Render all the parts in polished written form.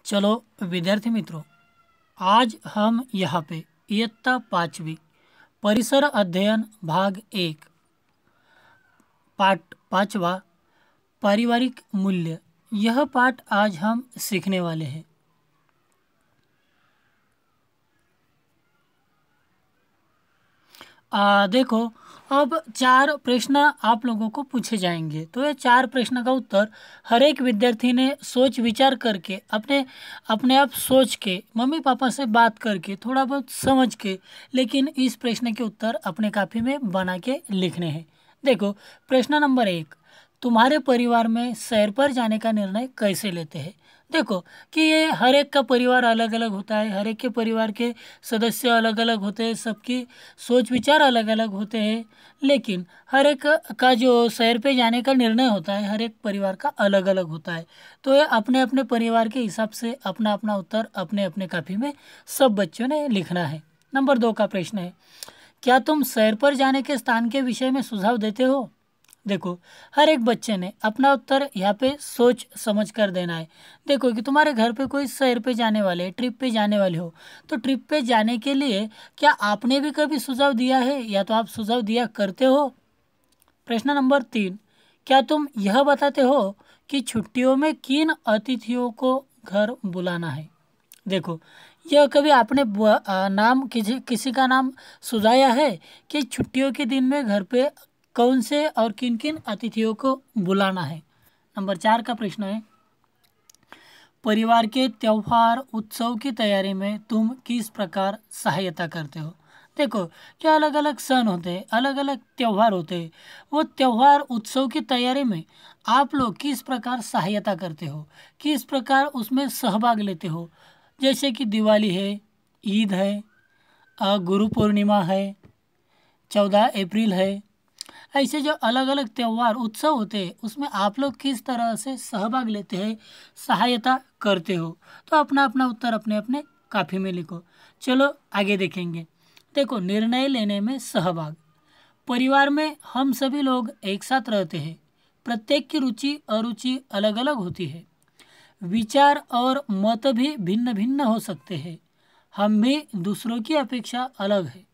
चलो विद्यार्थी मित्रों, आज हम यहाँ पे इयत्ता 5वीं परिसर अध्ययन भाग 1 पाठ 5वां पारिवारिक मूल्य, यह पाठ आज हम सीखने वाले हैं। देखो, अब 4 प्रश्न आप लोगों को पूछे जाएंगे। तो ये 4 प्रश्न का उत्तर हर एक विद्यार्थी ने सोच विचार करके अपने अपने आप सोच के मम्मी पापा से बात करके थोड़ा बहुत समझ के, लेकिन इस प्रश्न के उत्तर अपने कापी में बना के लिखने हैं। देखो, प्रश्न नंबर 1, तुम्हारे परिवार में सैर पर जाने का निर्णय कैसे लेते हैं। देखो कि ये हर एक का परिवार अलग अलग होता है, हर एक के परिवार के सदस्य अलग अलग होते हैं, सबकी सोच विचार अलग अलग होते हैं, लेकिन हर एक का जो सैर पे जाने का निर्णय होता है हर एक परिवार का अलग अलग होता है। तो ये अपने अपने परिवार के हिसाब से अपना अपना उत्तर अपने अपने कापी में सब बच्चों ने लिखना है। नंबर 2 का प्रश्न है, क्या तुम सैर पर जाने के स्थान के विषय में सुझाव देते हो। देखो, हर एक बच्चे ने अपना उत्तर यहाँ पे सोच समझ कर देना है। देखो कि तुम्हारे घर पे कोई सैर पे जाने वाले, ट्रिप पे जाने वाले हो, तो ट्रिप पे जाने के लिए क्या आपने भी कभी सुझाव दिया है या तो आप सुझाव दिया करते हो। प्रश्न नंबर 3, क्या तुम यह बताते हो कि छुट्टियों में किन अतिथियों को घर बुलाना है। देखो, यह कभी आपने नाम किसी किसी का नाम सुझाया है कि छुट्टियों के दिन में घर पे कौन से और किन किन अतिथियों को बुलाना है। नंबर 4 का प्रश्न है, परिवार के त्योहार उत्सव की तैयारी में तुम किस प्रकार सहायता करते हो। देखो, क्या अलग अलग सन होते हैं, अलग अलग त्योहार होते हैं, वो त्योहार उत्सव की तैयारी में आप लोग किस प्रकार सहायता करते हो, किस प्रकार उसमें सहभाग लेते हो। जैसे कि दिवाली है, ईद है, गुरु पूर्णिमा है, 14 अप्रैल है, ऐसे जो अलग अलग त्योहार उत्सव होते हैं उसमें आप लोग किस तरह से सहभाग लेते हैं, सहायता करते हो। तो अपना अपना उत्तर अपने अपने काफी में लिखो। चलो आगे देखेंगे। देखो, निर्णय लेने में सहभाग। परिवार में हम सभी लोग एक साथ रहते हैं, प्रत्येक की रुचि अरुचि अलग अलग होती है, विचार और मत भी भिन्न भिन्न हो सकते हैं, हम भी दूसरों की अपेक्षा अलग है।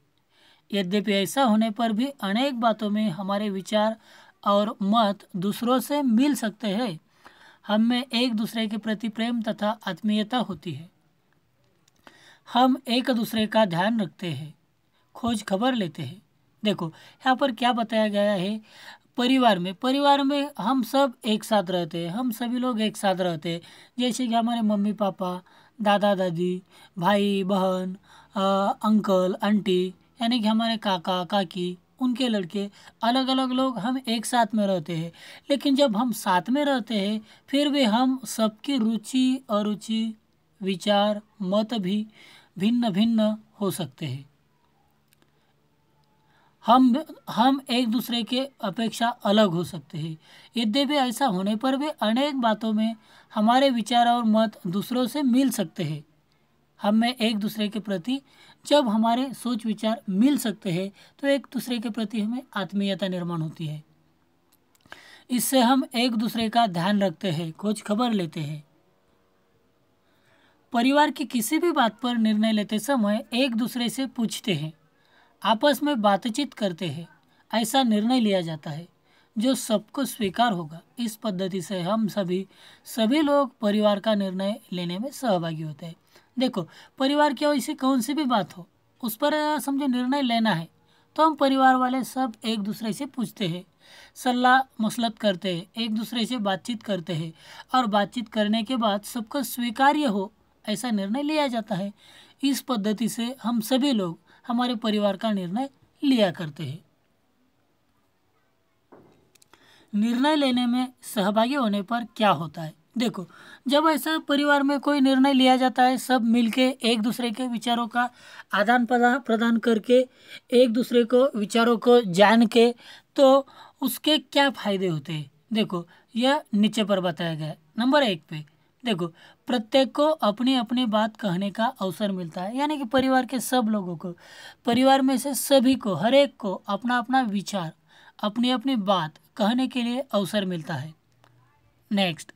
यद्यपि ऐसा होने पर भी अनेक बातों में हमारे विचार और मत दूसरों से मिल सकते हैं। हम में एक दूसरे के प्रति प्रेम तथा आत्मीयता होती है, हम एक दूसरे का ध्यान रखते हैं, खोज खबर लेते हैं। देखो, यहाँ पर क्या बताया गया है, परिवार में हम सब एक साथ रहते हैं, हम सभी लोग एक साथ रहते हैं। जैसे कि हमारे मम्मी पापा, दादा दादी, भाई बहन, अंकल आंटी, यानी कि हमारे काका काकी, उनके लड़के, अलग अलग लोग हम एक साथ में रहते हैं। लेकिन जब हम साथ में रहते हैं फिर भी हम सबकी रुचि अरुचि विचार मत भी भिन्न भिन्न हो सकते हैं। हम एक दूसरे के अपेक्षा अलग हो सकते हैं। यद्यपि ऐसा होने पर भी अनेक बातों में हमारे विचार और मत दूसरों से मिल सकते हैं। हम में एक दूसरे के प्रति जब हमारे सोच विचार मिल सकते हैं तो एक दूसरे के प्रति हमें आत्मीयता निर्माण होती है। इससे हम एक दूसरे का ध्यान रखते हैं, खोज खबर लेते हैं। परिवार की किसी भी बात पर निर्णय लेते समय एक दूसरे से पूछते हैं, आपस में बातचीत करते हैं, ऐसा निर्णय लिया जाता है जो सबको स्वीकार होगा। इस पद्धति से हम सभी लोग परिवार का निर्णय लेने में सहभागी होते हैं। देखो, परिवार की ऐसी कौन सी भी बात हो, उस पर समझो निर्णय लेना है तो हम परिवार वाले सब एक दूसरे से पूछते हैं, सलाह मसलत करते हैं, एक दूसरे से बातचीत करते हैं, और बातचीत करने के बाद सबको स्वीकार्य हो ऐसा निर्णय लिया जाता है। इस पद्धति से हम सभी लोग हमारे परिवार का निर्णय लिया करते हैं। निर्णय लेने में सहभागी होने पर क्या होता है। देखो, जब ऐसा परिवार में कोई निर्णय लिया जाता है, सब मिलके एक दूसरे के विचारों का आदान प्रदान करके, एक दूसरे को विचारों को जान के, तो उसके क्या फायदे होते हैं। देखो, यह नीचे पर बताया गया है। नंबर 1 पे देखो, प्रत्येक को अपनी अपनी बात कहने का अवसर मिलता है, यानी कि परिवार के सब लोगों को, परिवार में से सभी को, हर एक को अपना अपना विचार, अपनी अपनी बात कहने के लिए अवसर मिलता है। नेक्स्ट,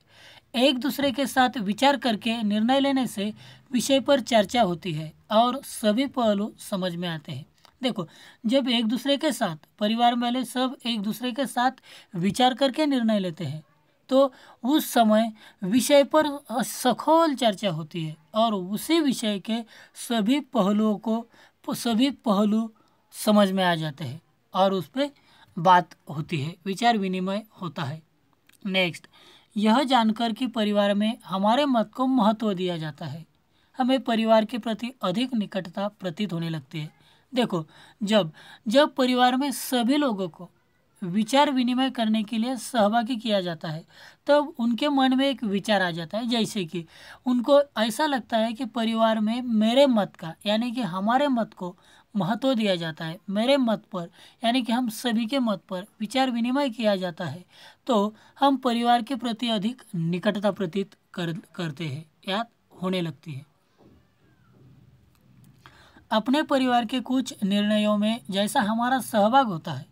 एक दूसरे के साथ विचार करके निर्णय लेने से विषय पर चर्चा होती है और सभी पहलू समझ में आते हैं। देखो, जब एक दूसरे के साथ परिवार वाले सब एक दूसरे के साथ विचार करके निर्णय लेते हैं तो उस समय विषय पर सखोल चर्चा होती है और उसी विषय के सभी पहलू समझ में आ जाते हैं और उस पर बात होती है, विचार विनिमय होता है। नेक्स्ट, यह जानकर कि परिवार में हमारे मत को महत्व दिया जाता है, हमें परिवार के प्रति अधिक निकटता प्रतीत होने लगती है। देखो, जब जब परिवार में सभी लोगों को विचार विनिमय करने के लिए सहभागी किया जाता है तब उनके मन में एक विचार आ जाता है, जैसे कि उनको ऐसा लगता है कि परिवार में मेरे मत का यानी कि हमारे मत को महत्व दिया जाता है, मेरे मत पर यानी कि हम सभी के मत पर विचार विनिमय किया जाता है तो हम परिवार के प्रति अधिक निकटता प्रतीत करते हैं या होने लगती है। अपने परिवार के कुछ निर्णयों में जैसा हमारा सहभाग होता है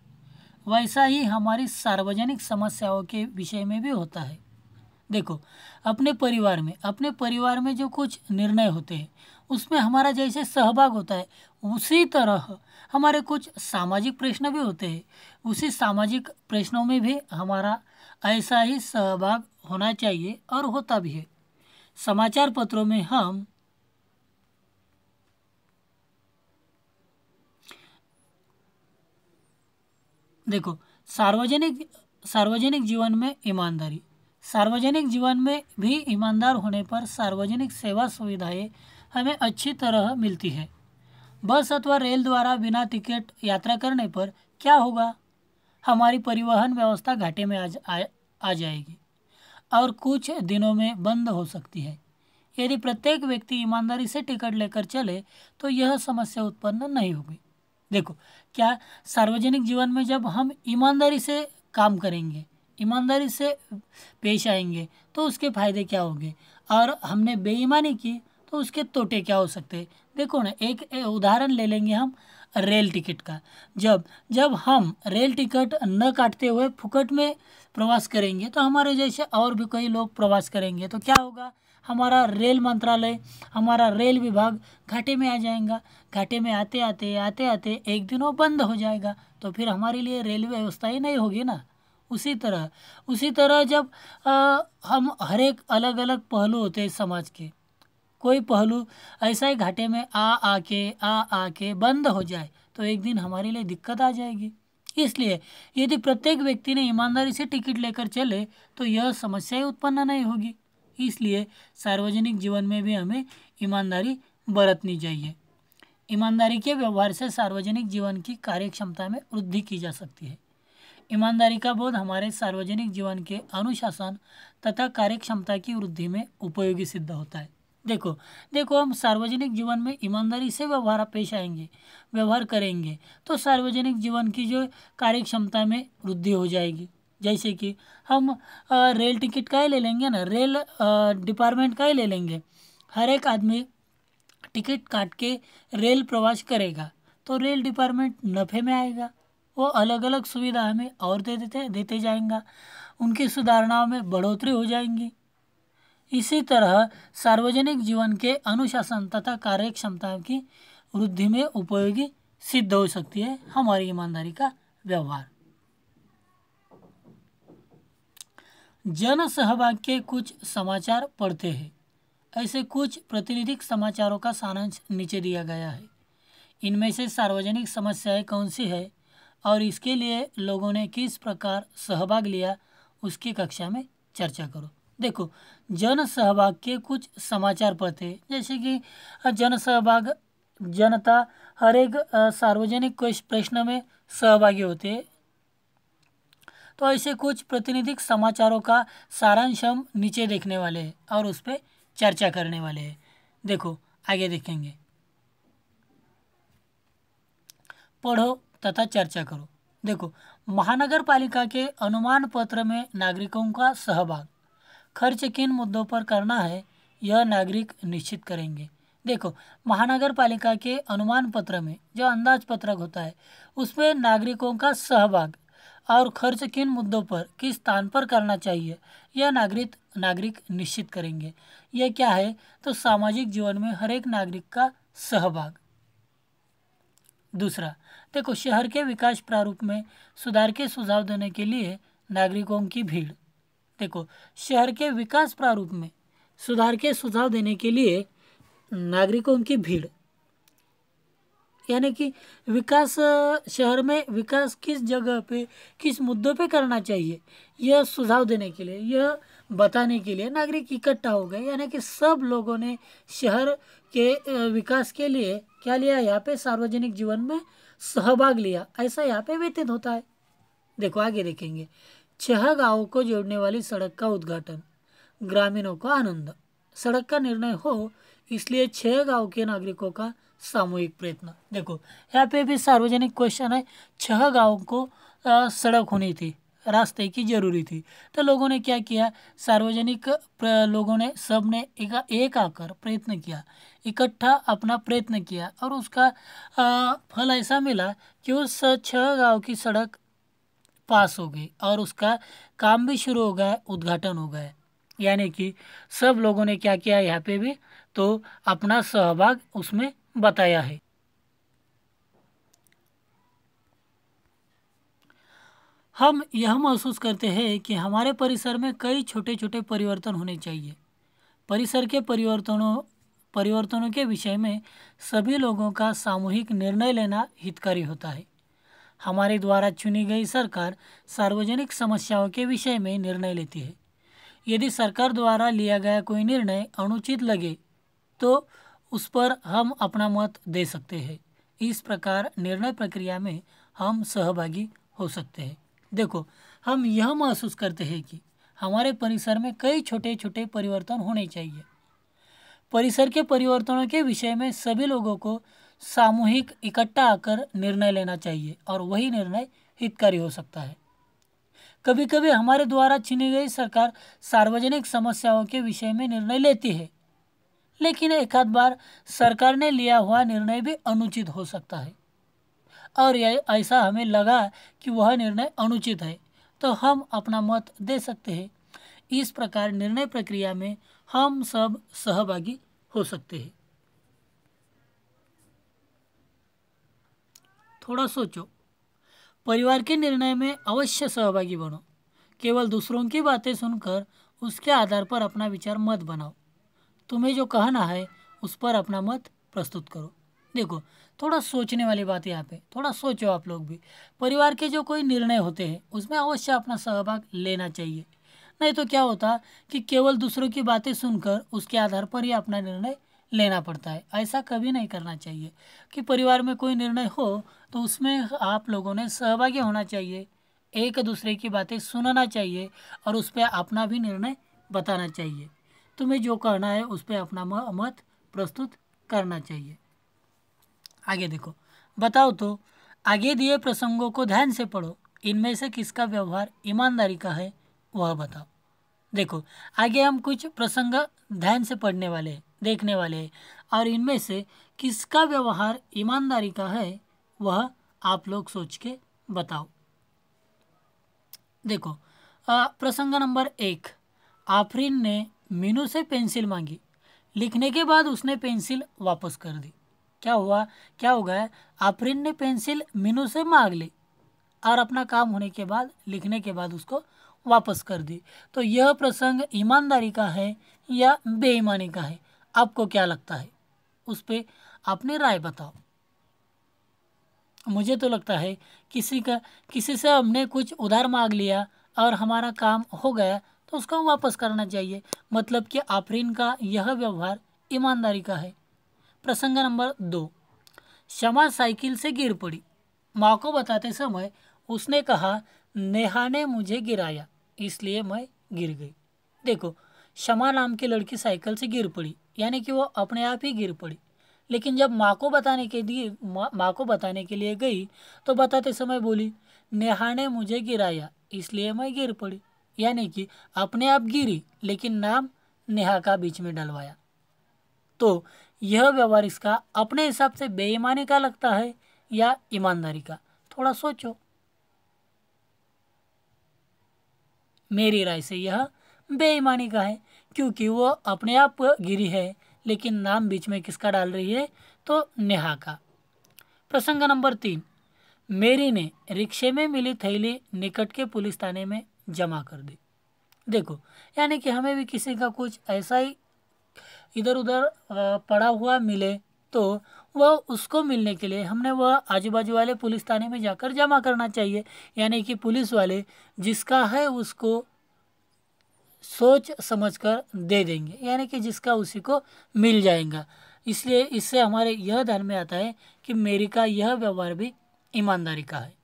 वैसा ही हमारी सार्वजनिक समस्याओं के विषय में भी होता है। देखो, अपने परिवार में जो कुछ निर्णय होते हैं उसमें हमारा जैसे सहभाग होता है उसी तरह हमारे कुछ सामाजिक प्रश्न भी होते हैं, उसी सामाजिक प्रश्नों में भी हमारा ऐसा ही सहभाग होना चाहिए और होता भी है। समाचार पत्रों में हम देखो, सार्वजनिक जीवन में ईमानदारी, सार्वजनिक जीवन में भी ईमानदार होने पर सार्वजनिक सेवा सुविधाएं हमें अच्छी तरह मिलती है। बस अथवा रेल द्वारा बिना टिकट यात्रा करने पर क्या होगा, हमारी परिवहन व्यवस्था घाटे में आ जाएगी और कुछ दिनों में बंद हो सकती है। यदि प्रत्येक व्यक्ति ईमानदारी से टिकट लेकर चले तो यह समस्या उत्पन्न नहीं होगी। देखो, क्या सार्वजनिक जीवन में जब हम ईमानदारी से काम करेंगे, ईमानदारी से पेश आएंगे तो उसके फायदे क्या होंगे और हमने बेईमानी की तो उसके तोटे क्या हो सकते हैं। देखो ना, एक उदाहरण ले लेंगे हम रेल टिकट का। जब जब हम रेल टिकट न काटते हुए फुकट में प्रवास करेंगे तो हमारे जैसे और भी कई लोग प्रवास करेंगे तो क्या होगा, हमारा रेल मंत्रालय, हमारा रेल विभाग घाटे में आ जाएगा। घाटे में आते आते एक दिन वो बंद हो जाएगा तो फिर हमारे लिए रेलवे व्यवस्था ही नहीं होगी ना। उसी तरह जब हम हर एक अलग अलग पहलू होते हैं समाज के, कोई पहलू ऐसा ही घाटे में आके बंद हो जाए तो एक दिन हमारे लिए दिक्कत आ जाएगी। इसलिए यदि प्रत्येक व्यक्ति ने ईमानदारी से टिकट लेकर चले तो यह समस्याएं उत्पन्न नहीं होगी। इसलिए सार्वजनिक जीवन में भी हमें ईमानदारी बरतनी चाहिए। ईमानदारी के व्यवहार से सार्वजनिक जीवन की कार्यक्षमता में वृद्धि की जा सकती है। ईमानदारी का बोध हमारे सार्वजनिक जीवन के अनुशासन तथा कार्यक्षमता की वृद्धि में उपयोगी सिद्ध होता है। देखो हम सार्वजनिक जीवन में ईमानदारी से व्यवहार करेंगे तो सार्वजनिक जीवन की जो कार्यक्षमता में वृद्धि हो जाएगी। जैसे कि हम रेल टिकट का ही ले लेंगे ना, रेल डिपार्टमेंट का ही ले लेंगे। हर एक आदमी टिकट काट के रेल प्रवास करेगा तो रेल डिपार्टमेंट नफ़े में आएगा, वो अलग अलग सुविधा हमें और देते जाएंगा, उनकी सुधारणाओं में बढ़ोतरी हो जाएंगी। इसी तरह सार्वजनिक जीवन के अनुशासन तथा कार्यक्षमता की वृद्धि में उपयोगी सिद्ध हो सकती है हमारी ईमानदारी का व्यवहार। जन सहभाग के कुछ समाचार पढ़ते हैं। ऐसे कुछ प्रातिनिधिक समाचारों का सारांश नीचे दिया गया है। इनमें से सार्वजनिक समस्याएं कौन सी है और इसके लिए लोगों ने किस प्रकार सहभाग लिया उसकी कक्षा में चर्चा करो। देखो, जन सहभाग के कुछ समाचार पढ़ते हैं, जैसे कि जन सहभाग, जनता हर एक सार्वजनिक प्रश्न में सहभागी होते हैं। तो ऐसे कुछ प्रातिनिधिक समाचारों का सारांश हम नीचे देखने वाले हैं और उस पर चर्चा करने वाले हैं। देखो, आगे देखेंगे। पढ़ो तथा चर्चा करो। देखो, महानगर पालिका के अनुमान पत्र में नागरिकों का सहभाग, खर्च किन मुद्दों पर करना है यह नागरिक निश्चित करेंगे। देखो, महानगर पालिका के अनुमान पत्र में जो अंदाज पत्रक होता है उसमें नागरिकों का सहभाग और खर्च किन मुद्दों पर किस स्थान पर करना चाहिए, यह नागरिक निश्चित करेंगे। यह क्या है? तो सामाजिक जीवन में हर एक नागरिक का सहभाग। दूसरा, देखो, शहर के विकास प्रारूप में सुधार के सुझाव देने के लिए नागरिकों की भीड़। देखो, शहर के विकास प्रारूप में सुधार के सुझाव देने के लिए नागरिकों की भीड़, यानी कि विकास, शहर में विकास किस जगह पे किस मुद्दों पे करना चाहिए, यह सुझाव देने के लिए, यह बताने के लिए नागरिक इकट्ठा हो गए। यानी कि सब लोगों ने शहर के विकास के लिए क्या लिया? यहाँ पे सार्वजनिक जीवन में सहभाग लिया, ऐसा यहाँ पे व्यतीत होता है। देखो आगे देखेंगे, 6 गांवों को जोड़ने वाली सड़क का उद्घाटन, ग्रामीणों को आनंद। सड़क का निर्णय हो इसलिए 6 गांव के नागरिकों का सामूहिक प्रयत्न। देखो यहाँ पे भी सार्वजनिक क्वेश्चन है, 6 गांवों को सड़क होनी थी, रास्ते की जरूरी थी, तो लोगों ने क्या किया? सार्वजनिक लोगों ने सब ने एक आकर प्रयत्न किया, इकट्ठा अपना प्रयत्न किया, और उसका फल ऐसा मिला कि उस 6 गांव की सड़क पास हो गई और उसका काम भी शुरू हो गया, उद्घाटन हो गया। यानी कि सब लोगों ने क्या किया? यहाँ पे भी तो अपना सहभाग उसमें बताया है। हम यह महसूस करते हैं कि हमारे परिसर में कई छोटे छोटे परिवर्तन होने चाहिए। परिसर के परिवर्तनों के विषय में सभी लोगों का सामूहिक निर्णय लेना हितकारी होता है। हमारे द्वारा चुनी गई सरकार सार्वजनिक समस्याओं के विषय में निर्णय लेती है। यदि सरकार द्वारा लिया गया कोई निर्णय अनुचित लगे तो उस पर हम अपना मत दे सकते हैं। इस प्रकार निर्णय प्रक्रिया में हम सहभागी हो सकते हैं। देखो, हम यह महसूस करते हैं कि हमारे परिसर में कई छोटे छोटे परिवर्तन होने चाहिए। परिसर के परिवर्तनों के विषय में सभी लोगों को सामूहिक इकट्ठा आकर निर्णय लेना चाहिए और वही निर्णय हितकारी हो सकता है। कभी कभी हमारे द्वारा चुनी गई सरकार सार्वजनिक समस्याओं के विषय में निर्णय लेती है, लेकिन एक आध बार सरकार ने लिया हुआ निर्णय भी अनुचित हो सकता है और यह ऐसा हमें लगा कि वह निर्णय अनुचित है तो हम अपना मत दे सकते हैं। इस प्रकार निर्णय प्रक्रिया में हम सब सहभागी हो सकते हैं। थोड़ा सोचो, परिवार के निर्णय में अवश्य सहभागी बनो। केवल दूसरों की बातें सुनकर उसके आधार पर अपना विचार मत बनाओ। तुम्हें जो कहना है उस पर अपना मत प्रस्तुत करो। देखो, थोड़ा सोचने वाली बात यहाँ पे, थोड़ा सोचो आप लोग भी। परिवार के जो कोई निर्णय होते हैं उसमें अवश्य अपना सहभाग लेना चाहिए। नहीं तो क्या होता कि केवल दूसरों की बातें सुनकर उसके आधार पर ही अपना निर्णय लेना पड़ता है। ऐसा कभी नहीं करना चाहिए कि परिवार में कोई निर्णय हो तो उसमें आप लोगों ने सहभागी होना चाहिए, एक दूसरे की बातें सुनना चाहिए और उस पर अपना भी निर्णय बताना चाहिए। तुम्हें जो कहना है उस पर अपना मत प्रस्तुत करना चाहिए। आगे देखो, बताओ तो आगे दिए प्रसंगों को ध्यान से पढ़ो, इनमें से किसका व्यवहार ईमानदारी का है वह बताओ। देखो, आगे हम कुछ प्रसंग ध्यान से पढ़ने वाले हैं, देखने वाले हैं, और इनमें से किसका व्यवहार ईमानदारी का है वह आप लोग सोच के बताओ। देखो, प्रसंग नंबर 1, आफरीन ने मीनू से पेंसिल मांगी, लिखने के बाद उसने पेंसिल वापस कर दी। क्या हुआ? क्या हो गया? आफरीन ने पेंसिल मीनू से मांग ली और अपना काम होने के बाद, लिखने के बाद उसको वापस कर दी। तो यह प्रसंग ईमानदारी का है या बेईमानी का है? आपको क्या लगता है? उस पर अपनी राय बताओ। मुझे तो लगता है किसी से हमने कुछ उधार मांग लिया और हमारा काम हो गया तो उसको वापस करना चाहिए। मतलब कि आफरीन का यह व्यवहार ईमानदारी का है। प्रसंग नंबर 2, शमा साइकिल से गिर पड़ी। माँ को बताते समय उसने कहा, नेहा ने मुझे गिराया इसलिए मैं गिर गई। देखो, शमा नाम की लड़की साइकिल से गिर पड़ी, यानी कि वो अपने आप ही गिर पड़ी। लेकिन जब माँ को बताने के लिए गई तो बताते समय बोली, नेहा ने मुझे गिराया इसलिए मैं गिर पड़ी। यानी कि अपने आप गिरी लेकिन नाम नेहा का बीच में डलवाया। तो यह व्यवहार इसका अपने हिसाब से बेईमानी का लगता है या ईमानदारी का? थोड़ा सोचो। मेरी राय से यह बेईमानी का है, क्योंकि वो अपने आप गिरी है, लेकिन नाम बीच में किसका डाल रही है, तो नेहा का। प्रसंग नंबर 3, मेरी ने रिक्शे में मिली थैली निकट के पुलिस थाने में जमा कर दी। देखो, यानी कि हमें भी किसी का कुछ ऐसा ही इधर उधर पड़ा हुआ मिले तो वह उसको मिलने के लिए हमने वह आजू बाजू वाले पुलिस थाने में जाकर जमा करना चाहिए। यानी कि पुलिस वाले जिसका है उसको सोच समझकर दे देंगे, यानी कि जिसका उसी को मिल जाएगा। इसलिए इससे हमारे यह ध्यान में आता है कि मेरी का यह व्यवहार भी ईमानदारी का है।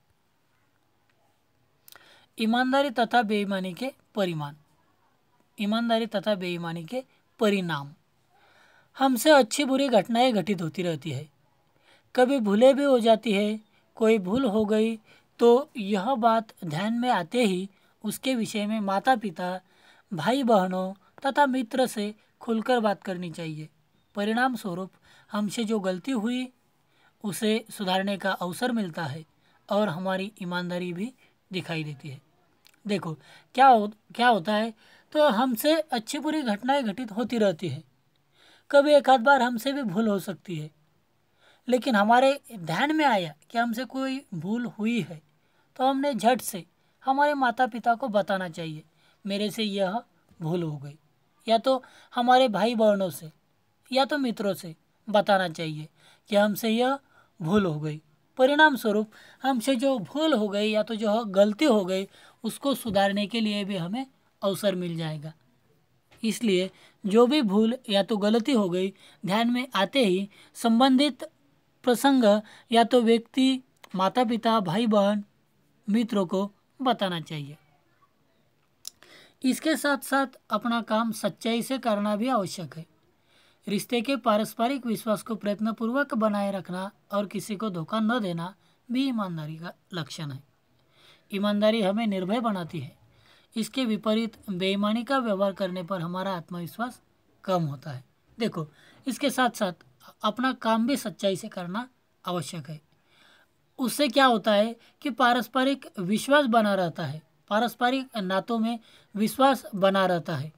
ईमानदारी तथा बेईमानी के परिमाण। ईमानदारी तथा बेईमानी के परिणाम। हमसे अच्छी बुरी घटनाएं घटित होती रहती है, कभी भूले भी हो जाती है। कोई भूल हो गई तो यह बात ध्यान में आते ही उसके विषय में माता पिता, भाई बहनों तथा मित्र से खुलकर बात करनी चाहिए। परिणाम स्वरूप हमसे जो गलती हुई उसे सुधारने का अवसर मिलता है और हमारी ईमानदारी भी दिखाई देती है। देखो, क्या होता है, तो हमसे अच्छी बुरी घटनाएं घटित होती रहती है, कभी एक आध बार हमसे भी भूल हो सकती है, लेकिन हमारे ध्यान में आया कि हमसे कोई भूल हुई है तो हमने झट से हमारे माता पिता को बताना चाहिए, मेरे से यह भूल हो गई, या तो हमारे भाई बहनों से या तो मित्रों से बताना चाहिए कि हमसे यह भूल हो गई। परिणाम स्वरूप हमसे जो भूल हो गई या तो जो गलती हो गई उसको सुधारने के लिए भी हमें अवसर मिल जाएगा। इसलिए जो भी भूल या तो गलती हो गई ध्यान में आते ही संबंधित प्रसंग या तो व्यक्ति, माता पिता, भाई बहन, मित्रों को बताना चाहिए। इसके साथ साथ अपना काम सच्चाई से करना भी आवश्यक है। रिश्ते के पारस्परिक विश्वास को प्रयत्नपूर्वक बनाए रखना और किसी को धोखा न देना भी ईमानदारी का लक्षण है। ईमानदारी हमें निर्भय बनाती है। इसके विपरीत बेईमानी का व्यवहार करने पर हमारा आत्मविश्वास कम होता है। देखो, इसके साथ साथ अपना काम भी सच्चाई से करना आवश्यक है। उससे क्या होता है कि पारस्परिक विश्वास बना रहता है, पारस्परिक नातों में विश्वास बना रहता है।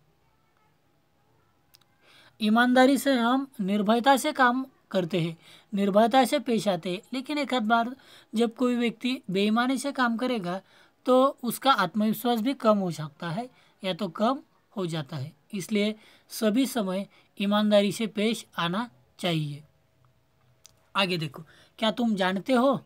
ईमानदारी से हम निर्भयता से काम करते हैं, निर्भयता से पेश आते हैं, लेकिन एक आध बार जब कोई व्यक्ति बेईमानी से काम करेगा तो उसका आत्मविश्वास भी कम हो सकता है या तो कम हो जाता है। इसलिए सभी समय ईमानदारी से पेश आना चाहिए। आगे देखो, क्या तुम जानते हो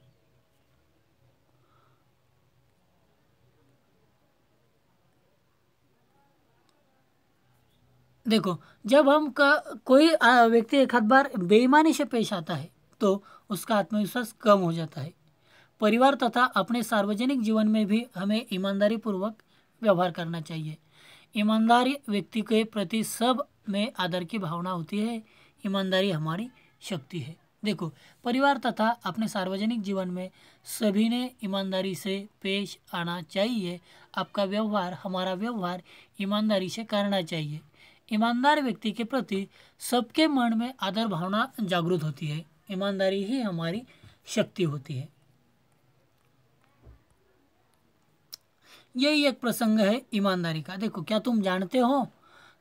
देखो, जब हम कोई व्यक्ति एक आध बार बेईमानी से पेश आता है तो उसका आत्मविश्वास कम हो जाता है। परिवार तथा अपने सार्वजनिक जीवन में भी हमें ईमानदारी पूर्वक व्यवहार करना चाहिए। ईमानदारी व्यक्ति के प्रति सब में आदर की भावना होती है। ईमानदारी हमारी शक्ति है। देखो, परिवार तथा अपने सार्वजनिक जीवन में सभी ने ईमानदारी से पेश आना चाहिए। आपका व्यवहार, हमारा व्यवहार ईमानदारी से करना चाहिए। ईमानदार व्यक्ति के प्रति सबके मन में आदर भावना जागृत होती है। ईमानदारी ही हमारी शक्ति होती है। यही एक प्रसंग है ईमानदारी का। देखो, क्या तुम जानते हो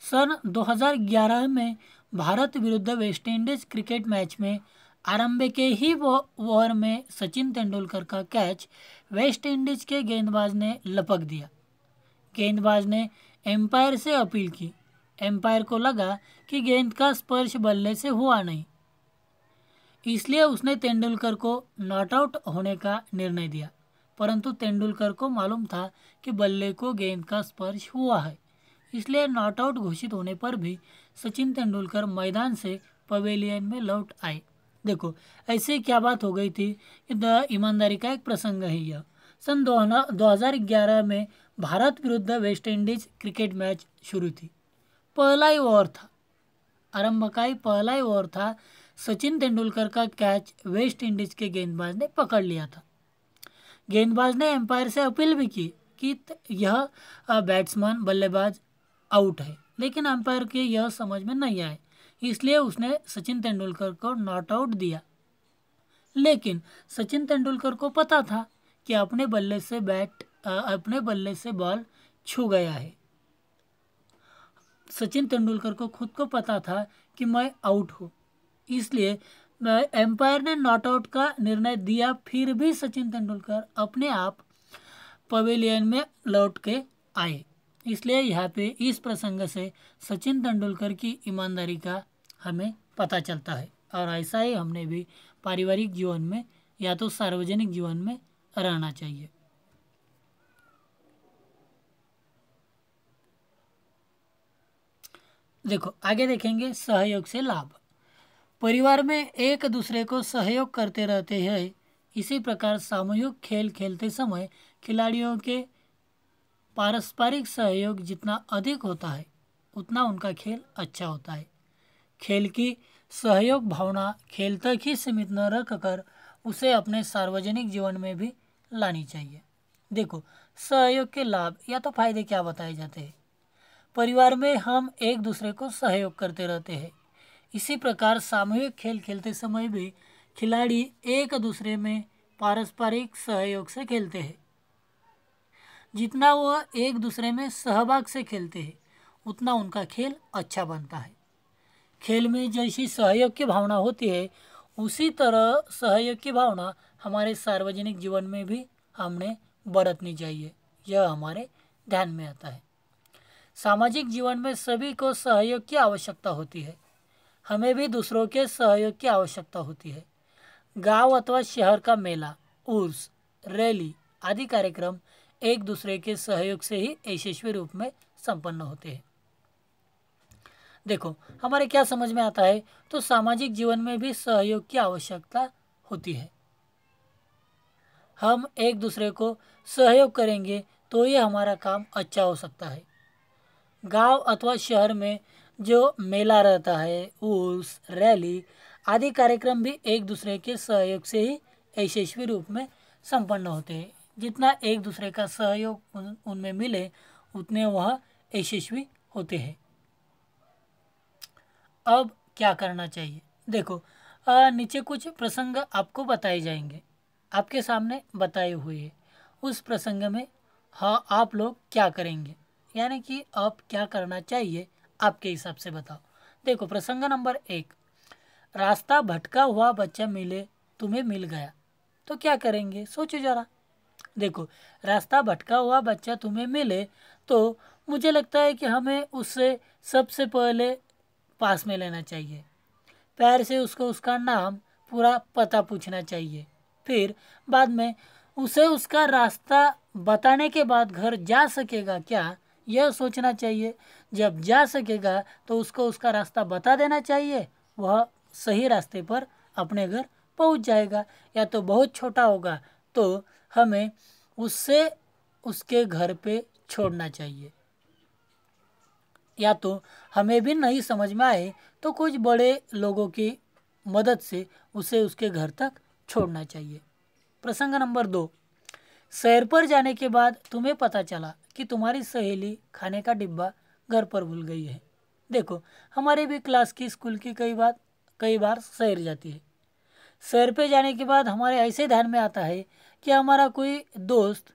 सन 2011 में भारत विरुद्ध वेस्टइंडीज क्रिकेट मैच में आरंभ के ही ओवर में सचिन तेंदुलकर का कैच वेस्टइंडीज के गेंदबाज ने लपक दिया। गेंदबाज ने एम्पायर से अपील की। एम्पायर को लगा कि गेंद का स्पर्श बल्ले से हुआ नहीं, इसलिए उसने तेंदुलकर को नॉट आउट होने का निर्णय दिया। परंतु तेंदुलकर को मालूम था कि बल्ले को गेंद का स्पर्श हुआ है, इसलिए नॉट आउट घोषित होने पर भी सचिन तेंदुलकर मैदान से पवेलियन में लौट आए। देखो, ऐसे क्या बात हो गई थी कि ईमानदारी का एक प्रसंग है यह। सन 2011 में भारत विरुद्ध वेस्टइंडीज क्रिकेट मैच शुरू थी। पहला ही ओवर था, आरंभ का ही पहला ही ओवर था। सचिन तेंदुलकर का कैच वेस्ट इंडीज के गेंदबाज ने पकड़ लिया था। गेंदबाज ने एम्पायर से अपील भी की कि यह बैट्समैन बल्लेबाज आउट है, लेकिन एम्पायर के यह समझ में नहीं आए, इसलिए उसने सचिन तेंदुलकर को नॉट आउट दिया। लेकिन सचिन तेंदुलकर को पता था कि अपने बल्ले से बॉल छू गया है। सचिन तेंदुलकर को खुद को पता था कि मैं आउट हूँ, इसलिए एम्पायर ने नॉट आउट का निर्णय दिया। फिर भी सचिन तेंदुलकर अपने आप पवेलियन में लौट के आए। इसलिए यहाँ पे इस प्रसंग से सचिन तेंदुलकर की ईमानदारी का हमें पता चलता है। और ऐसा ही हमने भी पारिवारिक जीवन में या तो सार्वजनिक जीवन में रहना चाहिए। देखो आगे देखेंगे सहयोग से लाभ। परिवार में एक दूसरे को सहयोग करते रहते हैं। इसी प्रकार सामूहिक खेल खेलते समय खिलाड़ियों के पारस्परिक सहयोग जितना अधिक होता है उतना उनका खेल अच्छा होता है। खेल की सहयोग भावना खेल तक ही सीमित न रखकर उसे अपने सार्वजनिक जीवन में भी लानी चाहिए। देखो सहयोग के लाभ या तो फायदे क्या बताए जाते हैं। परिवार में हम एक दूसरे को सहयोग करते रहते हैं। इसी प्रकार सामूहिक खेल खेलते समय भी खिलाड़ी एक दूसरे में पारस्परिक सहयोग से खेलते हैं। जितना वह एक दूसरे में सहभाग से खेलते हैं उतना उनका खेल अच्छा बनता है। खेल में जैसी सहयोग की भावना होती है उसी तरह सहयोग की भावना हमारे सार्वजनिक जीवन में भी हमने बरतनी चाहिए। यह हमारे ध्यान में आता है। सामाजिक जीवन में सभी को सहयोग की आवश्यकता होती है। हमें भी दूसरों के सहयोग की आवश्यकता होती है। गांव अथवा शहर का मेला, उर्स, रैली आदि कार्यक्रम एक दूसरे के सहयोग से ही यशस्वी रूप में संपन्न होते हैं। देखो हमारे क्या समझ में आता है, तो सामाजिक जीवन में भी सहयोग की आवश्यकता होती है। हम एक दूसरे को सहयोग करेंगे तो ये हमारा काम अच्छा हो सकता है। गांव अथवा शहर में जो मेला रहता है, उर्स, रैली आदि कार्यक्रम भी एक दूसरे के सहयोग से ही यशस्वी रूप में संपन्न होते हैं। जितना एक दूसरे का सहयोग उनमें मिले उतने वह यशस्वी होते हैं। अब क्या करना चाहिए, देखो नीचे कुछ प्रसंग आपको बताए जाएंगे, आपके सामने बताए हुए हैं। उस प्रसंग में हाँ आप लोग क्या करेंगे, यानी कि आप क्या करना चाहिए आपके हिसाब से बताओ। देखो प्रसंग नंबर 1, रास्ता भटका हुआ बच्चा तुम्हें मिल गया तो क्या करेंगे, सोचो जरा। देखो रास्ता भटका हुआ बच्चा तुम्हें मिले तो मुझे लगता है कि हमें उससे सबसे पहले पास में लेना चाहिए। प्यार से उसको उसका नाम, पूरा पता पूछना चाहिए। फिर बाद में उसे उसका रास्ता बताने के बाद घर जा सकेगा क्या, यह सोचना चाहिए। जब जा सकेगा तो उसको उसका रास्ता बता देना चाहिए। वह सही रास्ते पर अपने घर पहुंच जाएगा। या तो बहुत छोटा होगा तो हमें उससे उसके घर पे छोड़ना चाहिए। या तो हमें भी नहीं समझ में आए तो कुछ बड़े लोगों की मदद से उसे उसके घर तक छोड़ना चाहिए। प्रसंग नंबर 2, शहर पर जाने के बाद तुम्हें पता चला कि तुम्हारी सहेली खाने का डिब्बा घर पर भूल गई है। देखो हमारे भी क्लास की स्कूल की कई बार शहर जाती है। शहर पे जाने के बाद हमारे ऐसे ध्यान में आता है कि हमारा कोई दोस्त,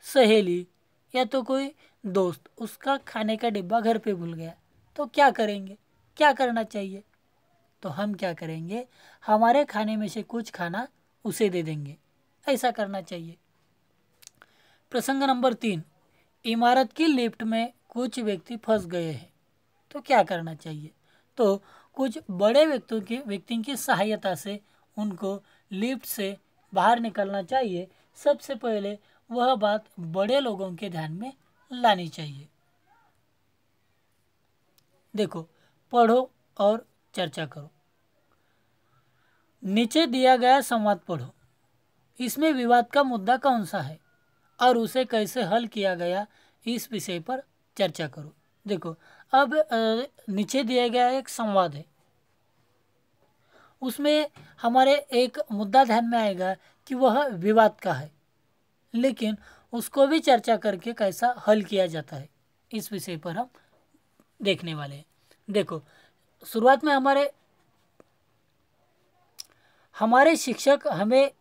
सहेली या तो कोई दोस्त उसका खाने का डिब्बा घर पे भूल गया तो क्या करेंगे, क्या करना चाहिए। तो हम क्या करेंगे, हमारे खाने में से कुछ खाना उसे दे देंगे, ऐसा करना चाहिए। प्रसंग नंबर 3, इमारत की लिफ्ट में कुछ व्यक्ति फंस गए हैं तो क्या करना चाहिए। तो कुछ बड़े व्यक्ति की सहायता से उनको लिफ्ट से बाहर निकलना चाहिए। सबसे पहले वह बात बड़े लोगों के ध्यान में लानी चाहिए। देखो पढ़ो और चर्चा करो। नीचे दिया गया संवाद पढ़ो। इसमें विवाद का मुद्दा कौन सा है और उसे कैसे हल किया गया, इस विषय पर चर्चा करो। देखो अब नीचे दिया गया एक संवाद है, उसमें हमारे एक मुद्दा ध्यान में आएगा कि वह विवाद का है, लेकिन उसको भी चर्चा करके कैसा हल किया जाता है, इस विषय पर हम देखने वाले हैं। देखो शुरुआत में हमारे शिक्षक हमें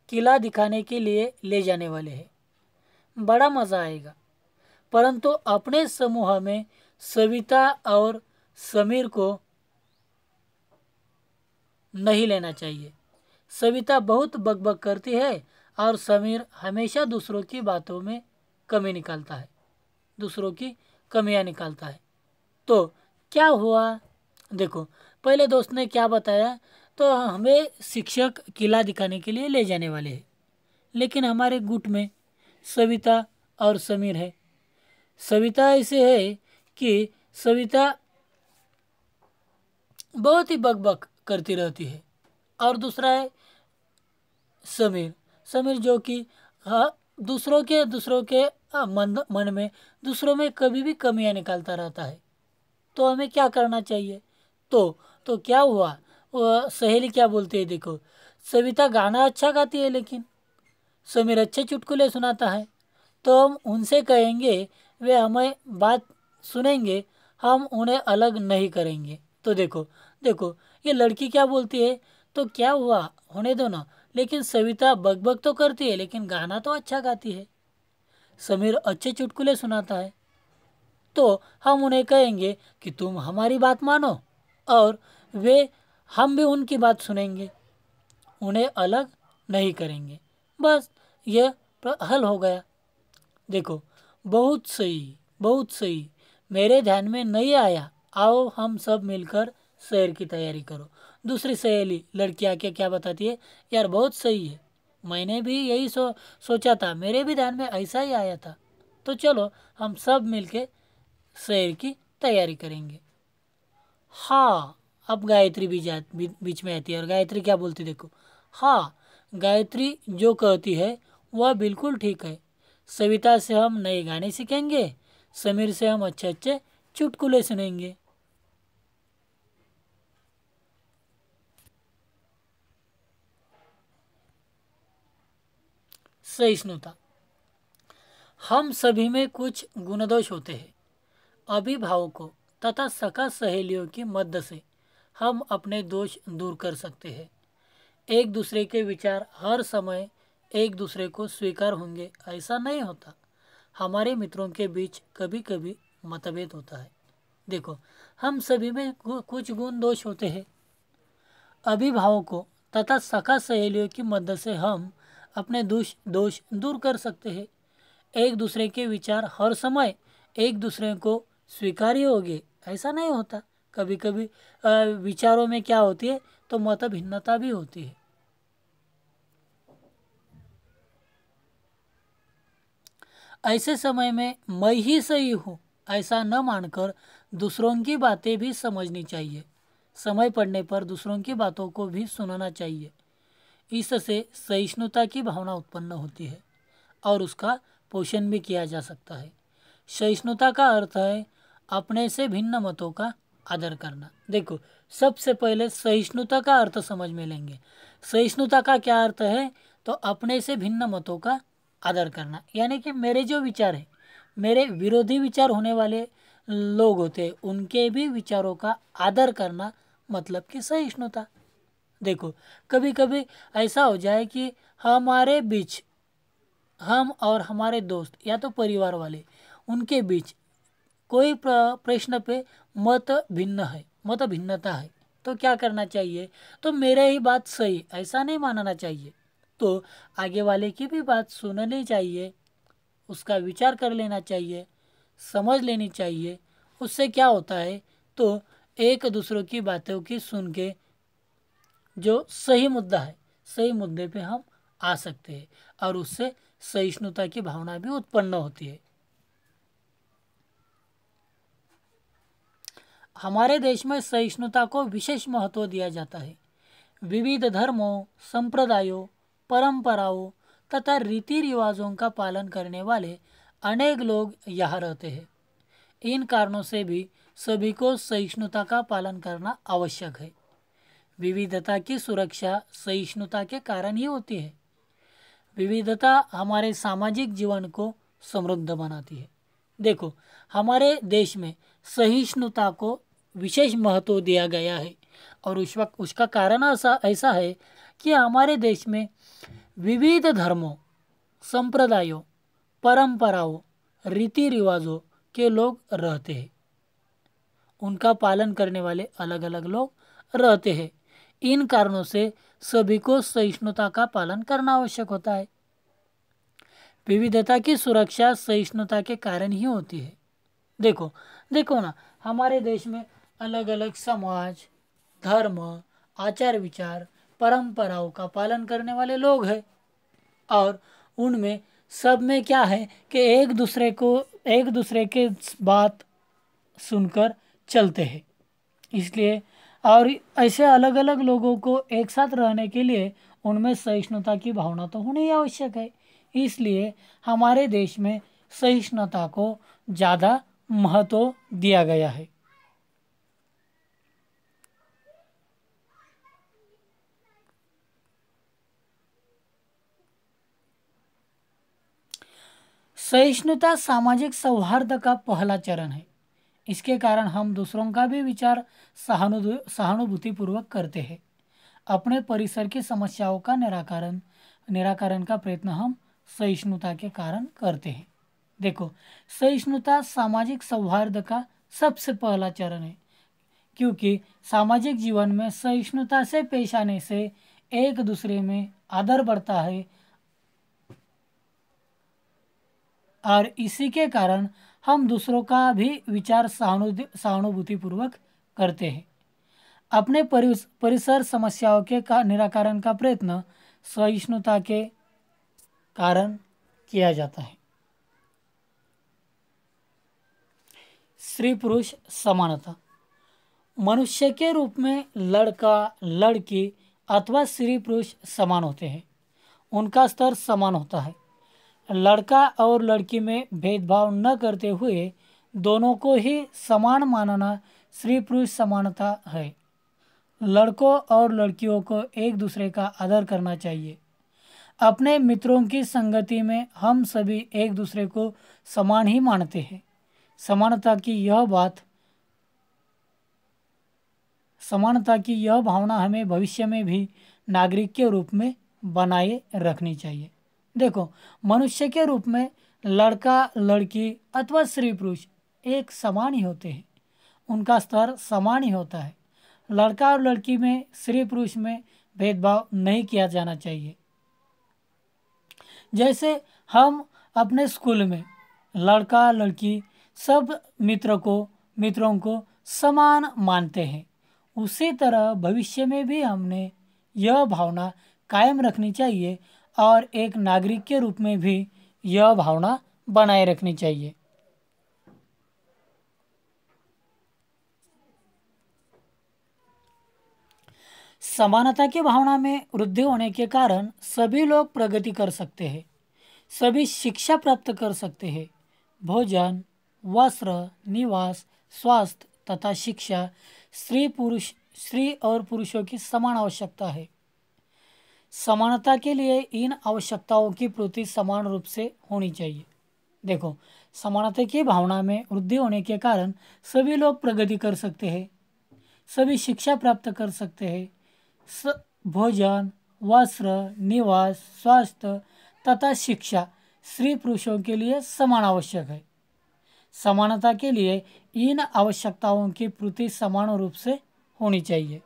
किला दिखाने के लिए ले जाने वाले हैं। बड़ा मज़ा आएगा। परंतु अपने समूह में सविता और समीर को नहीं लेना चाहिए। सविता बहुत बकबक करती है और समीर हमेशा दूसरों की बातों में कमी निकालता है, दूसरों की कमियां निकालता है। तो क्या हुआ, देखो पहले दोस्त ने क्या बताया, तो हमें शिक्षक किला दिखाने के लिए ले जाने वाले हैं, लेकिन हमारे गुट में सविता और समीर है। सविता ऐसे है कि सविता बहुत ही बकबक करती रहती है, और दूसरा है समीर। समीर जो कि दूसरों के मन में दूसरों में कभी भी कमियां निकालता रहता है। तो हमें क्या करना चाहिए? तो क्या हुआ, वो सहेली क्या बोलती है, देखो सविता गाना अच्छा गाती है लेकिन समीर अच्छे चुटकुले सुनाता है, तो हम उनसे कहेंगे, वे हमें बात सुनेंगे, हम उन्हें अलग नहीं करेंगे। तो देखो देखो ये लड़की क्या बोलती है, तो क्या हुआ, होने दो ना, लेकिन सविता बकबक तो करती है लेकिन गाना तो अच्छा गाती है, समीर अच्छे चुटकुले सुनाता है। तो हम उन्हें कहेंगे कि तुम हमारी बात मानो, और वे हम भी उनकी बात सुनेंगे, उन्हें अलग नहीं करेंगे। बस यह हल हो गया। देखो बहुत सही, बहुत सही, मेरे ध्यान में नहीं आया, आओ हम सब मिलकर शहर की तैयारी करो। दूसरी सहेली लड़की आके क्या बताती है, यार बहुत सही है, मैंने भी यही सोचा था, मेरे भी ध्यान में ऐसा ही आया था, तो चलो हम सब मिलके शहर की तैयारी करेंगे। हाँ, अब गायत्री भी बीच में आती है, और गायत्री क्या बोलती देखो, हाँ गायत्री जो कहती है वह बिल्कुल ठीक है, सविता से हम नए गाने सीखेंगे, समीर से हम अच्छे अच्छे चुटकुले सुनेंगे। सहिष्णुता, हम सभी में कुछ गुणदोष होते हैं। अभिभावकों तथा सखा सहेलियों की मदद से हम अपने दोष दूर कर सकते हैं। एक दूसरे के विचार हर समय एक दूसरे को स्वीकार होंगे ऐसा नहीं होता, हमारे मित्रों के बीच कभी कभी मतभेद होता है। देखो हम सभी में कुछ गुण दोष होते हैं। अभिभावकों तथा सखा सहेलियों की मदद से हम अपने दोष दोष दूर कर सकते हैं। एक दूसरे के विचार हर समय एक दूसरे को स्वीकार्य होंगे ऐसा नहीं होता, कभी कभी विचारों में क्या होती है, तो मत भिन्नता भी होती है। ऐसे समय में मैं ही सही हूँ ऐसा न मानकर दूसरों की बातें भी समझनी चाहिए, समय पड़ने पर दूसरों की बातों को भी सुनना चाहिए। इससे सहिष्णुता की भावना उत्पन्न होती है और उसका पोषण भी किया जा सकता है। सहिष्णुता का अर्थ है अपने से भिन्न मतों का आदर करना। देखो सबसे पहले सहिष्णुता का अर्थ समझ में लेंगे। सहिष्णुता का क्या अर्थ है, तो अपने से भिन्न मतों का आदर करना, यानी कि मेरे जो विचार है, मेरे विरोधी विचार होने वाले लोग होते हैं उनके भी विचारों का आदर करना, मतलब कि सहिष्णुता। देखो कभी कभी ऐसा हो जाए कि हमारे बीच, हम और हमारे दोस्त या तो परिवार वाले, उनके बीच कोई प्रश्न पे मत भिन्नता है, तो क्या करना चाहिए, तो मेरे ही बात सही ऐसा नहीं मानना चाहिए, तो आगे वाले की भी बात सुननी चाहिए, उसका विचार कर लेना चाहिए, समझ लेनी चाहिए। उससे क्या होता है, तो एक दूसरों की बातों की सुन के जो सही मुद्दा है, सही मुद्दे पे हम आ सकते हैं, और उससे सहिष्णुता की भावना भी उत्पन्न होती है। हमारे देश में सहिष्णुता को विशेष महत्व दिया जाता है। विविध धर्मों, संप्रदायों, परंपराओं तथा रीति रिवाजों का पालन करने वाले अनेक लोग यहाँ रहते हैं। इन कारणों से भी सभी को सहिष्णुता का पालन करना आवश्यक है। विविधता की सुरक्षा सहिष्णुता के कारण ही होती है। विविधता हमारे सामाजिक जीवन को समृद्ध बनाती है। देखो हमारे देश में सहिष्णुता को विशेष महत्व दिया गया है, और उस वक्त उसका कारण ऐसा है कि हमारे देश में विविध धर्मों, संप्रदायों, परंपराओं, रीति रिवाजों के लोग रहते हैं, उनका पालन करने वाले अलग अलग लोग रहते हैं। इन कारणों से सभी को सहिष्णुता का पालन करना आवश्यक होता है। विविधता की सुरक्षा सहिष्णुता के कारण ही होती है। देखो देखो ना, हमारे देश में अलग अलग समाज, धर्म, आचार विचार, परंपराओं का पालन करने वाले लोग हैं, और उनमें सब में क्या है कि एक दूसरे के बात सुनकर चलते हैं। इसलिए और ऐसे अलग अलग लोगों को एक साथ रहने के लिए उनमें सहिष्णुता की भावना तो होनी ही आवश्यक है। इसलिए हमारे देश में सहिष्णुता को ज़्यादा महत्व दिया गया है। सहिष्णुता सामाजिक सौहार्द का पहला चरण है। इसके कारण हम दूसरों का भी विचार सहानुभूतिपूर्वक करते हैं। अपने परिसर की समस्याओं का निराकरण का प्रयत्न हम सहिष्णुता के कारण करते हैं। देखो, सहिष्णुता सामाजिक सौहार्द का सबसे पहला चरण है, क्योंकि सामाजिक जीवन में सहिष्णुता से पेश आने से एक दूसरे में आदर बढ़ता है, और इसी के कारण हम दूसरों का भी विचार सहानुभूतिपूर्वक करते हैं। अपने परिसर समस्याओं के निराकरण का प्रयत्न सहिष्णुता के कारण किया जाता है। स्त्री पुरुष समानता। मनुष्य के रूप में लड़का लड़की अथवा स्त्री पुरुष समान होते हैं, उनका स्तर समान होता है। लड़का और लड़की में भेदभाव न करते हुए दोनों को ही समान मानना स्त्री पुरुष समानता है। लड़कों और लड़कियों को एक दूसरे का आदर करना चाहिए। अपने मित्रों की संगति में हम सभी एक दूसरे को समान ही मानते हैं। समानता की यह भावना हमें भविष्य में भी नागरिक के रूप में बनाए रखनी चाहिए। देखो, मनुष्य के रूप में लड़का लड़की अथवा स्त्री पुरुष एक समान ही होते हैं, उनका स्तर समान ही होता है। लड़का और लड़की में, स्त्री पुरुष में भेदभाव नहीं किया जाना चाहिए। जैसे हम अपने स्कूल में लड़का लड़की सब मित्रों को समान मानते हैं, उसी तरह भविष्य में भी हमने यह भावना कायम रखनी चाहिए और एक नागरिक के रूप में भी यह भावना बनाए रखनी चाहिए। समानता की भावना में वृद्धि होने के कारण सभी लोग प्रगति कर सकते हैं, सभी शिक्षा प्राप्त कर सकते हैं। भोजन, वस्त्र, निवास, स्वास्थ्य तथा शिक्षा स्त्री और पुरुषों की समान आवश्यकता है। समानता के लिए इन आवश्यकताओं की पूर्ति समान रूप से होनी चाहिए। देखो, समानता की भावना में वृद्धि होने के कारण सभी लोग प्रगति कर सकते हैं, सभी शिक्षा प्राप्त कर सकते हैं। भोजन, वस्त्र, निवास, स्वास्थ्य तथा शिक्षा स्त्री पुरुषों के लिए समान आवश्यक है। समानता के लिए इन आवश्यकताओं की पूर्ति समान रूप से होनी चाहिए।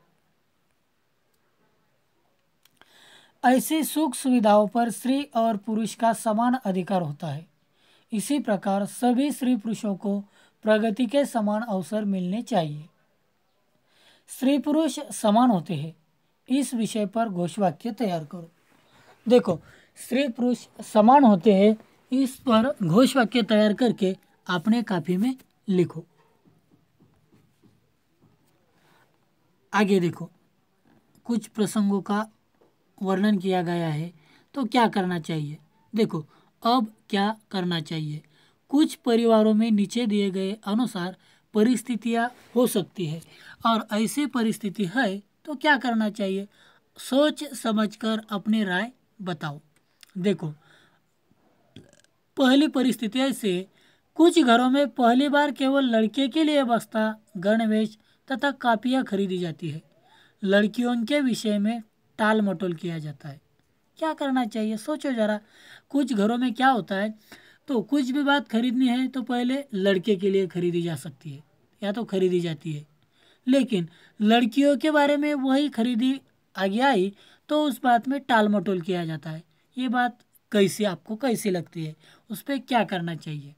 ऐसी सुख सुविधाओं पर स्त्री और पुरुष का समान अधिकार होता है। इसी प्रकार सभी स्त्री पुरुषों को प्रगति के समान अवसर मिलने चाहिए। स्त्री पुरुष समान होते हैं, इस विषय पर घोषवाक्य तैयार करो। देखो, स्त्री पुरुष समान होते हैं, इस पर घोषवाक्य तैयार करके अपने कॉपी में लिखो। आगे देखो, कुछ प्रसंगों का वर्णन किया गया है, तो क्या करना चाहिए। देखो, अब क्या करना चाहिए। कुछ परिवारों में नीचे दिए गए अनुसार परिस्थितियां हो सकती है, और ऐसी परिस्थिति है तो क्या करना चाहिए। सोच समझकर अपनी राय बताओ। देखो, पहली परिस्थिति ऐसे, कुछ घरों में पहली बार केवल लड़के के लिए बस्ता, गणवेश तथा कापियाँ खरीदी जाती है। लड़कियों के विषय में टाल मटोल किया जाता है। क्या करना चाहिए, सोचो जरा। कुछ घरों में क्या होता है, तो कुछ भी बात खरीदनी है तो पहले लड़के के लिए खरीदी जा सकती है या तो खरीदी जाती है, लेकिन लड़कियों के बारे में वही खरीदी आगे आई तो उस बात में टाल मटोल किया जाता है। ये बात कैसी आपको कैसी लगती है, उस पर क्या करना चाहिए?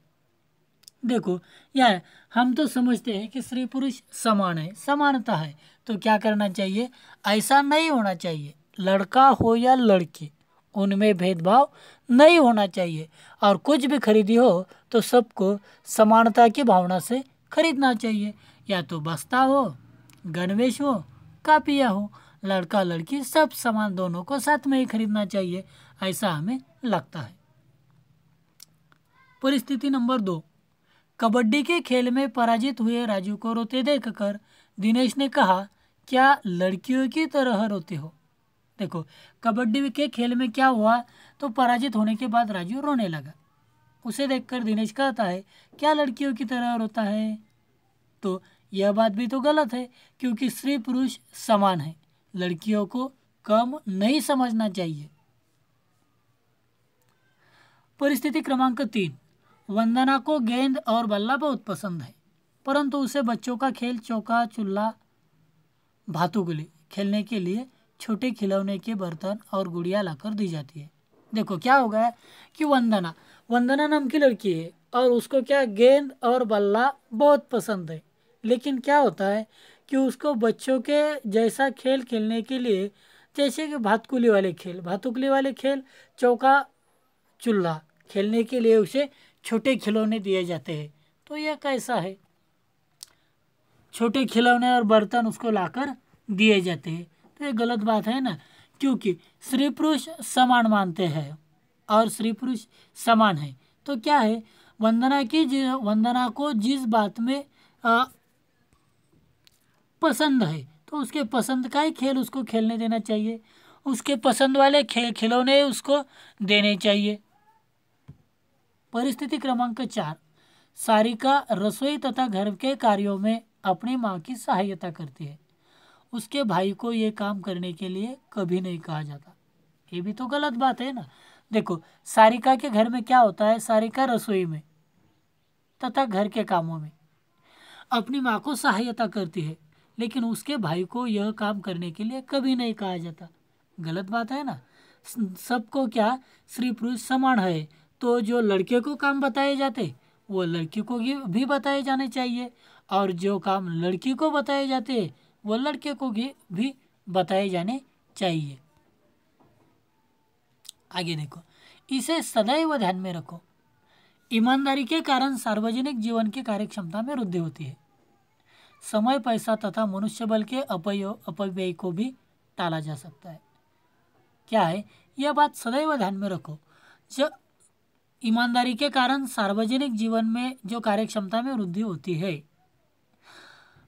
देखो यार, हम तो समझते हैं कि स्त्री पुरुष समान है, समानता है, तो क्या करना चाहिए? ऐसा नहीं होना चाहिए। लड़का हो या लड़की, उनमें भेदभाव नहीं होना चाहिए। और कुछ भी खरीदी हो तो सबको समानता की भावना से खरीदना चाहिए। या तो बस्ता हो, गणवेश हो, कापिया हो, लड़का लड़की सब सामान दोनों को साथ में ही खरीदना चाहिए, ऐसा हमें लगता है। परिस्थिति नंबर 2, कबड्डी के खेल में पराजित हुए राजू को रोते देखकर दिनेश ने कहा, क्या लड़कियों की तरह रोते हो? देखो, कबड्डी के खेल में क्या हुआ, तो पराजित होने के बाद राजू रोने लगा। उसे देखकर दिनेश कहता है, क्या लड़कियों की तरह रोता है? तो यह बात भी तो गलत है, क्योंकि स्त्री पुरुष समान है, लड़कियों को कम नहीं समझना चाहिए। परिस्थिति क्रमांक 3, वंदना को गेंद और बल्ला बहुत पसंद है, परंतु उसे बच्चों का खेल चौका चुल्ला भातुकली खेलने के लिए छोटे खिलौने के बर्तन और गुड़िया लाकर दी जाती है। देखो क्या हो गया कि वंदना नाम की लड़की है और उसको क्या गेंद और बल्ला बहुत पसंद है, लेकिन क्या होता है कि उसको बच्चों के जैसा खेल खेलने के लिए, जैसे कि भातुकली वाले खेल चौका चुल्ला खेलने के लिए उसे छोटे खिलौने दिए जाते हैं। तो यह कैसा है? छोटे खिलौने और बर्तन उसको लाकर दिए जाते हैं, तो ये गलत बात है ना, क्योंकि स्त्री पुरुष समान मानते हैं और स्त्री पुरुष समान है। तो क्या है, वंदना को जिस बात में पसंद है तो उसके पसंद का ही खेल उसको खेलने देना चाहिए, उसके पसंद वाले खिलौने उसको देने चाहिए। परिस्थिति क्रमांक 4, सारिका रसोई तथा घर के कार्यों में अपनी माँ की सहायता करती है। उसके भाई को ये काम करने के लिए कभी नहीं कहा जाता। ये भी तो गलत बात है ना। देखो, सारिका के घर में क्या होता है, सारिका रसोई में तथा घर के कामों में अपनी माँ को सहायता करती है, लेकिन उसके भाई को यह काम करने के लिए कभी नहीं कहा जाता। गलत बात है ना। सबको क्या, स्त्री पुरुष समान है, तो जो लड़के को काम बताए जाते वो लड़की को भी बताए जाने चाहिए, और जो काम लड़की को बताए जाते वो लड़के को भी बताए जाने चाहिए। आगे देखो, इसे सदैव ध्यान में रखो। ईमानदारी के कारण सार्वजनिक जीवन की कार्यक्षमता में वृद्धि होती है। समय, पैसा तथा मनुष्य बल के अपव्यय को भी टाला जा सकता है। क्या है, यह बात सदैव ध्यान में रखो। जब ईमानदारी के कारण सार्वजनिक जीवन में जो कार्यक्षमता में वृद्धि होती है,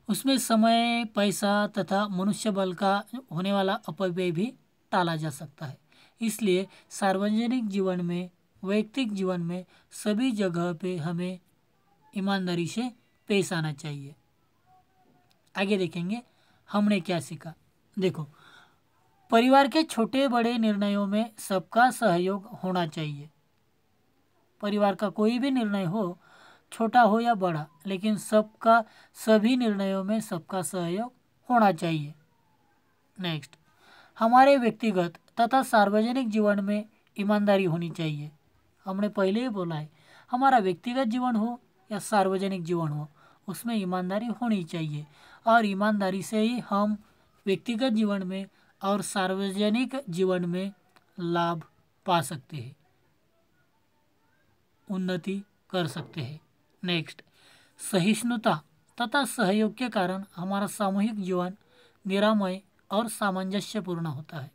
उसमें समय, पैसा तथा मनुष्य बल का होने वाला अपव्यय भी टाला जा सकता है। इसलिए सार्वजनिक जीवन में, वैयक्तिक जीवन में, सभी जगह पे हमें ईमानदारी से पेश आना चाहिए। आगे देखेंगे हमने क्या सीखा। देखो, परिवार के छोटे बड़े निर्णयों में सबका सहयोग होना चाहिए। परिवार का कोई भी निर्णय हो, छोटा हो या बड़ा, लेकिन सभी निर्णयों में सबका सहयोग होना चाहिए। नेक्स्ट, हमारे व्यक्तिगत तथा सार्वजनिक जीवन में ईमानदारी होनी चाहिए। हमने पहले ही बोला है, हमारा व्यक्तिगत जीवन हो या सार्वजनिक जीवन हो, उसमें ईमानदारी होनी चाहिए, और ईमानदारी से ही हम व्यक्तिगत जीवन में और सार्वजनिक जीवन में लाभ पा सकते हैं, उन्नति कर सकते हैं। नेक्स्ट, सहिष्णुता तथा सहयोग के कारण हमारा सामूहिक जीवन निरामय और सामंजस्यपूर्ण होता है।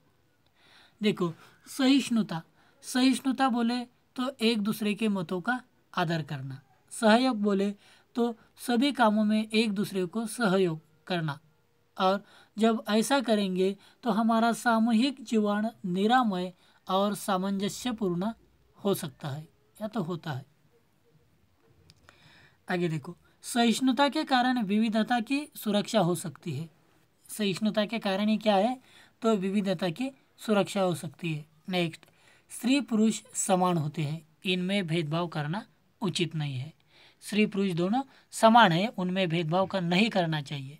देखो, सहिष्णुता बोले तो एक दूसरे के मतों का आदर करना, सहयोग बोले तो सभी कामों में एक दूसरे को सहयोग करना, और जब ऐसा करेंगे तो हमारा सामूहिक जीवन निरामय और सामंजस्यपूर्ण हो सकता है या तो होता है। आगे देखो, सहिष्णुता के कारण विविधता की सुरक्षा हो सकती है। सहिष्णुता के कारण ही क्या है, तो विविधता की सुरक्षा हो सकती है। नेक्स्ट, स्त्री पुरुष समान होते हैं, इनमें भेदभाव करना उचित नहीं है। स्त्री पुरुष दोनों समान है, उनमें भेदभाव नहीं करना चाहिए।